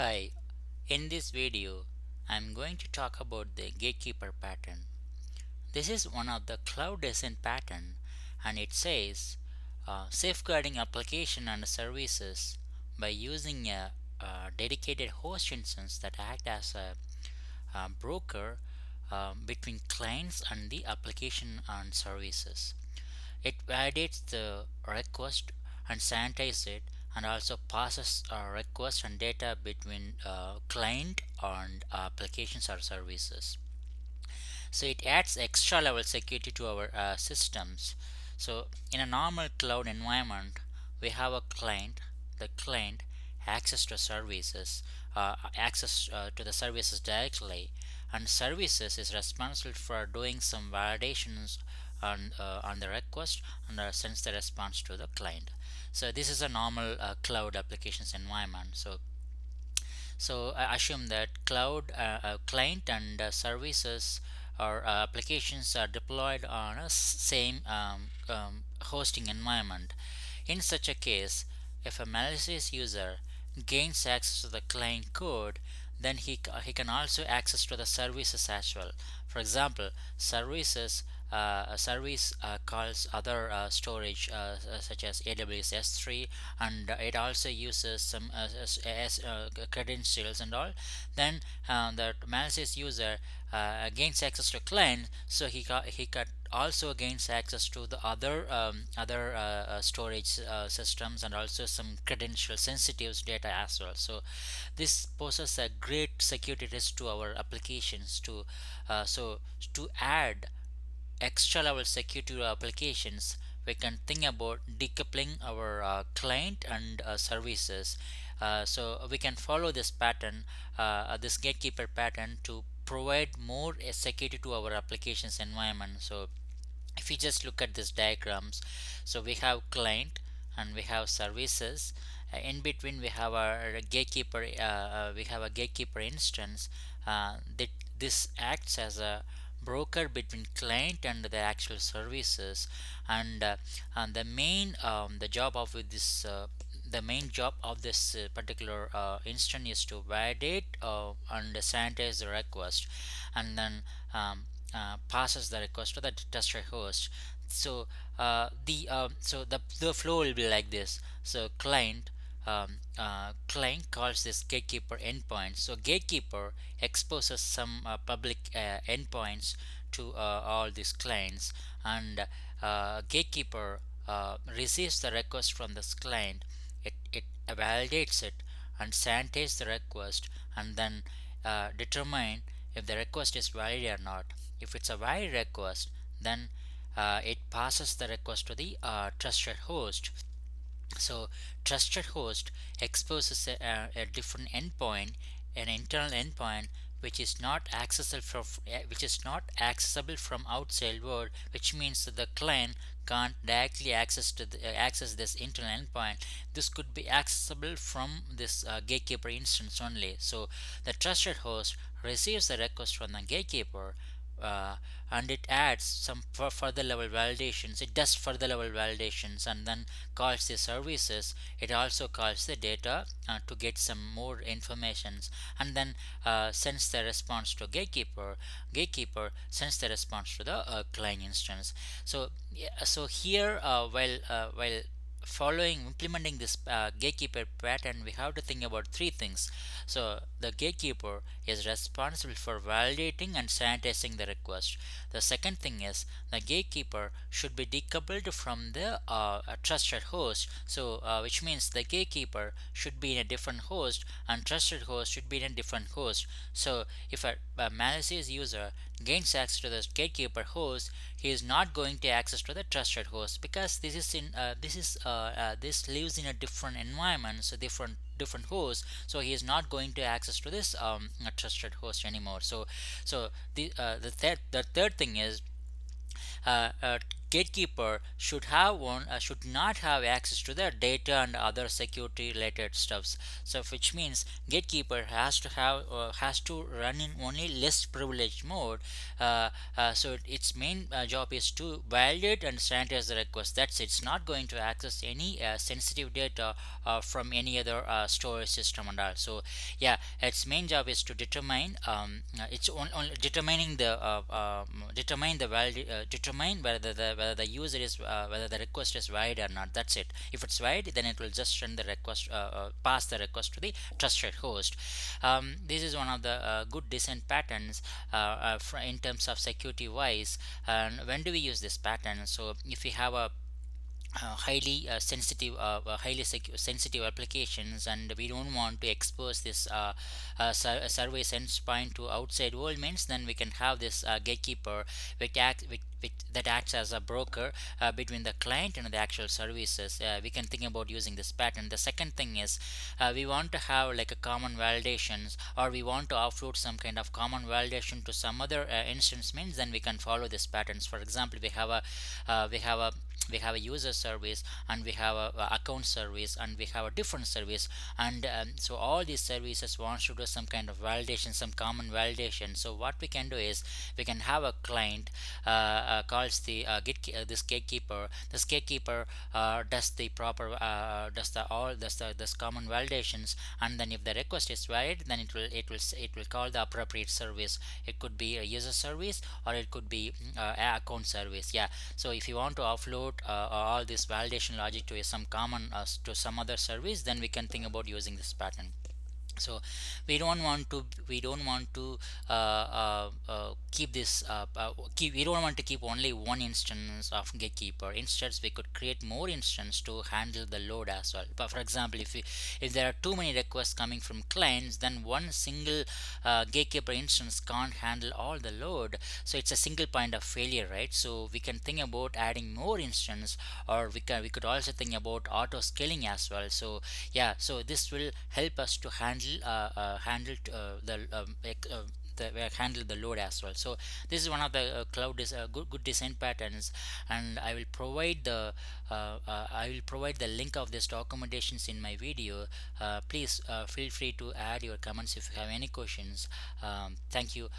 Hi, in this video, I'm going to talk about the gatekeeper pattern. This is one of the cloud descent pattern and it says safeguarding application and services by using a dedicated host instance that act as a broker between clients and the application and services. It validates the request and sanitizes it and also passes a request and data between client and applications or services. So it adds extra level security to our systems. So in a normal cloud environment, we have a client. The client access to services, access to the services directly, and services is responsible for doing some validations on the request and sends the response to the client. So this is a normal cloud applications environment. So I assume that cloud client and services or applications are deployed on a same hosting environment. In such a case, if a malicious user gains access to the client code, then he can also access to the services as well. For example, services a service calls other storage such as AWS S3, and it also uses some credentials and all. Then the malicious user gains access to client, so he got also gains access to the other storage systems and also some credential sensitive data as well. So this poses a great security risk to our applications. To add extra level security to applications, we can think about decoupling our client and services. So we can follow this pattern, this gatekeeper pattern, to provide more security to our applications environment. So if we just look at these diagrams, so we have client and we have services. In between we have our gatekeeper, we have a gatekeeper instance that this acts as a broker between client and the actual services. And the job of this the main job of this particular instance is to validate and sanitize the request, and then passes the request to the trusted host. So the flow will be like this. So client calls this gatekeeper endpoint. So gatekeeper exposes some public endpoints to all these clients, and gatekeeper receives the request from this client. It validates it and sanitizes the request, and then determine if the request is valid or not. If it's a valid request, then it passes the request to the trusted host. So trusted host exposes a different endpoint, an internal endpoint, which is not accessible from outside world, which means that the client can't directly access this internal endpoint. This could be accessible from this gatekeeper instance only. So the trusted host receives the request from the gatekeeper, uh, and it adds some further level validations. It does further level validations and then calls the services. It also calls the data to get some more informations, and then sends the response to gatekeeper sends the response to the client instance. So here, while following implementing this gatekeeper pattern, we have to think about three things. So the gatekeeper is responsible for validating and sanitizing the request. The second thing is the gatekeeper should be decoupled from the trusted host. Which means the gatekeeper should be in a different host and trusted host should be in a different host. So if a malicious user gains access to the gatekeeper host, he is not going to access to the trusted host, because this lives in a different environment, so different host. So he is not going to access to this trusted host anymore. So the third thing is, uh, uh, gatekeeper should have one should not have access to the data and other security related stuffs. So which means gatekeeper has to run in only list privilege mode. So its main job is to validate and sanitize the request. That's it. It's not going to access any sensitive data from any other storage system and all. So yeah, its main job is to determine determining the determine whether the user is whether the request is valid or not. That's it. If it's valid, then it will just send the request, pass the request to the trusted host. This is one of the good descent patterns in terms of security wise. And when do we use this pattern? So if we have a highly sensitive applications, and we don't want to expose this service endpoint to outside world, means then we can have this gatekeeper that acts as a broker between the client and the actual services. We can think about using this pattern. The second thing is we want to have like a common validations, or we want to offload some kind of common validation to some other instance, means then we can follow these patterns. For example, we have a user service, and we have a account service, and we have a different service, and so all these services wants to do some kind of validation, some common validation. So what we can do is we can have a client calls this gatekeeper. This gatekeeper does the proper does the this common validations, and then if the request is valid, then it will call the appropriate service. It could be a user service, or it could be a account service. Yeah. So if you want to offload all this validation logic to some common to some other service, then we can think about using this pattern. So we don't want to keep this we don't want to keep only one instance of gatekeeper. Instead, we could create more instances to handle the load as well. But for example, if there are too many requests coming from clients, then one single gatekeeper instance can't handle all the load. So it's a single point of failure, right? So we can think about adding more instances, or we could also think about auto scaling as well. So yeah, so this will help us to handle the load as well. So this is one of the good design patterns, and I will provide the link of this documentations in my video. Please feel free to add your comments if you have any questions. Thank you.